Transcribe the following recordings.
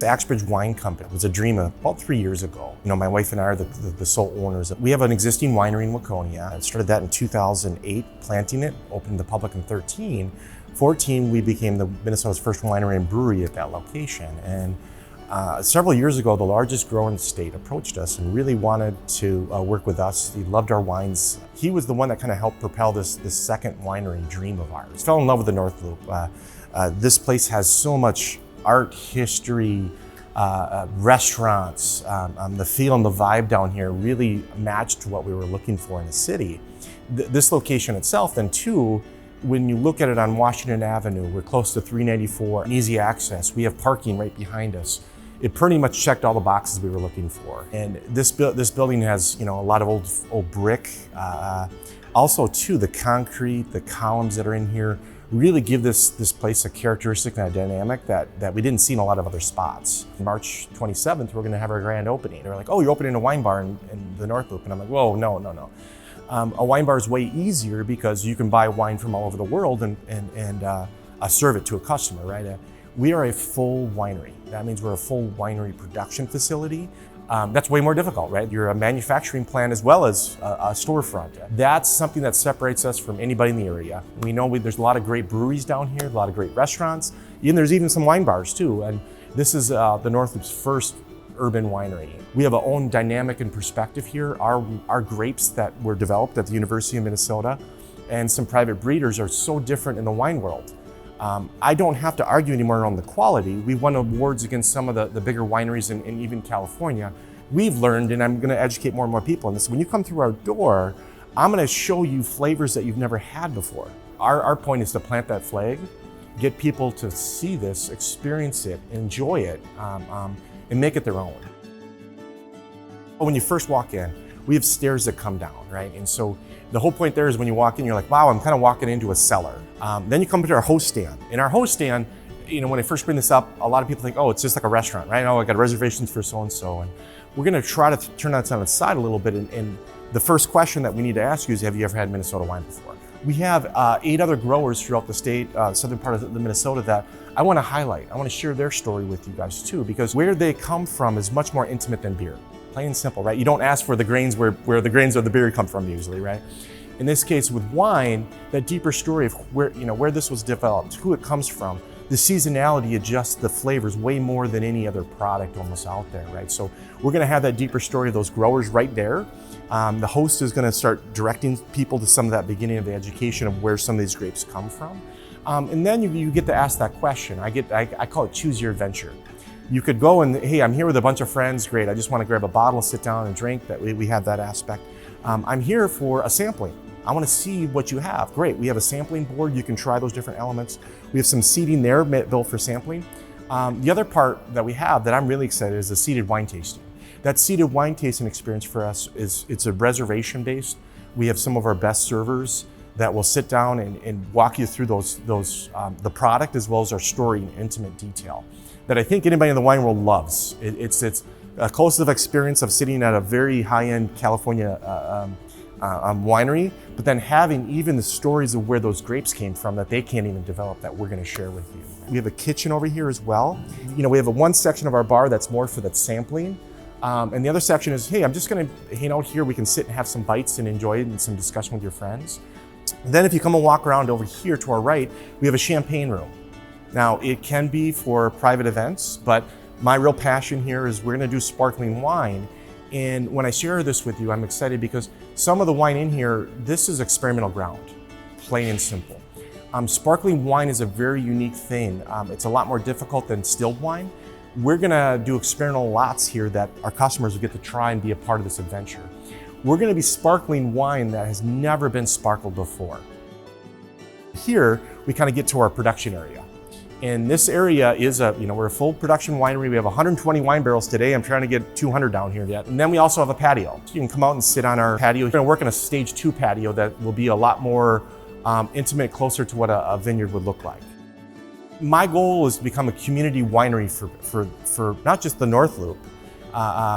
Axebridge Wine Co. It was a dream about 3 years ago. You know, my wife and I are the sole owners. We have an existing winery in Waconia. I started that in 2008, planting it, opened the public in 2013. 2014, we became Minnesota's first winery and brewery at that location. And several years ago, the largest grower in the state approached us and really wanted to work with us. He loved our wines. He was the one that kind of helped propel this second winery dream of ours. Fell in love with the North Loop. This place has so much art, history, restaurants. The feel and the vibe down here really matched what we were looking for in the city. This location itself, then too, when you look at it on Washington Avenue, we're close to 394, easy access. We have parking right behind us. It pretty much checked all the boxes we were looking for. And this building has, you know, a lot of old brick. Also too, the concrete, the columns that are in here really give this place a characteristic and a dynamic that we didn't see in a lot of other spots. March 27th, we're gonna have our grand opening. They're like, oh, you're opening a wine bar in the North Loop. And I'm like, whoa, no. A wine bar is way easier because you can buy wine from all over the world and serve it to a customer, right? We are a full winery. That means we're a full winery production facility. That's way more difficult, right? You're a manufacturing plant as well as a storefront. That's something that separates us from anybody in the area. We know there's a lot of great breweries down here, a lot of great restaurants, and there's even some wine bars too. And this is the North Loop's first urban winery. We have our own dynamic and perspective here. Our grapes that were developed at the University of Minnesota and some private breeders are so different in the wine world. I don't have to argue anymore on the quality. We won awards against some of the bigger wineries in even California. We've learned, and I'm gonna educate more and more people on this, when you come through our door, I'm gonna show you flavors that you've never had before. Our point is to plant that flag, get people to see this, experience it, enjoy it, and make it their own. When you first walk in, we have stairs that come down, right? And so the whole point there is when you walk in, you're like, wow, I'm kind of walking into a cellar. Then you come to our host stand. In our host stand, you know, when I first bring this up, a lot of people think, oh, it's just like a restaurant, right? Oh, I got reservations for so-and-so. And we're gonna try to turn that on its side a little bit. And the first question that we need to ask you is, have you ever had Minnesota wine before? We have 8 other growers throughout the state, southern part of the Minnesota that I wanna highlight. I wanna share their story with you guys too, because where they come from is much more intimate than beer. Plain and simple, right? You don't ask for the grains where the grains of the beer come from usually, right? In this case with wine, that deeper story of where this was developed, who it comes from, the seasonality adjusts the flavors way more than any other product almost out there, right? So we're gonna have that deeper story of those growers right there. The host is gonna start directing people to some of that beginning of the education of where some of these grapes come from. And then you get to ask that question. I call it choose your adventure. You could go and, hey, I'm here with a bunch of friends, great. I just want to grab a bottle, sit down and drink. That we have that aspect. I'm here for a sampling. I want to see what you have. Great, we have a sampling board. You can try those different elements. We have some seating there built for sampling. The other part that we have that I'm really excited is the seated wine tasting. That seated wine tasting experience for us it's a reservation based. We have some of our best servers that will sit down and walk you through the product as well as our story in intimate detail that I think anybody in the wine world loves. It's a close experience of sitting at a very high-end California winery, but then having even the stories of where those grapes came from that they can't even develop that we're gonna share with you. We have a kitchen over here as well. You know, we have one section of our bar that's more for that sampling. And the other section is, hey, I'm just gonna hang out here. We can sit and have some bites and enjoy it and some discussion with your friends. And then if you come and walk around over here to our right, we have a champagne room. Now, it can be for private events, but my real passion here is we're gonna do sparkling wine. And when I share this with you, I'm excited because some of the wine in here, this is experimental ground, plain and simple. Sparkling wine is a very unique thing. It's a lot more difficult than distilled wine. We're gonna do experimental lots here that our customers will get to try and be a part of this adventure. We're gonna be sparkling wine that has never been sparkled before. Here, we kind of get to our production area. And this area is we're a full production winery. We have 120 wine barrels today. I'm trying to get 200 down here yet. And then we also have a patio. You can come out and sit on our patio. We're gonna work on a stage 2 patio that will be a lot more intimate, closer to what a vineyard would look like. My goal is to become a community winery for not just the North Loop,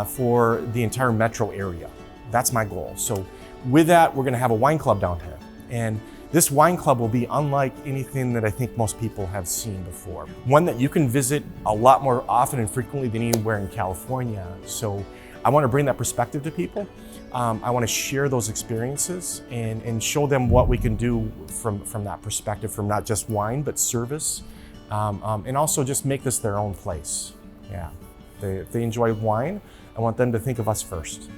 for the entire metro area. That's my goal. So with that, we're gonna have a wine club down here. And This wine club will be unlike anything that I think most people have seen before. One that you can visit a lot more often and frequently than anywhere in California. So I want to bring that perspective to people. I want to share those experiences and show them what we can do from that perspective, from not just wine, but service, and also just make this their own place. Yeah, if they enjoy wine, I want them to think of us first.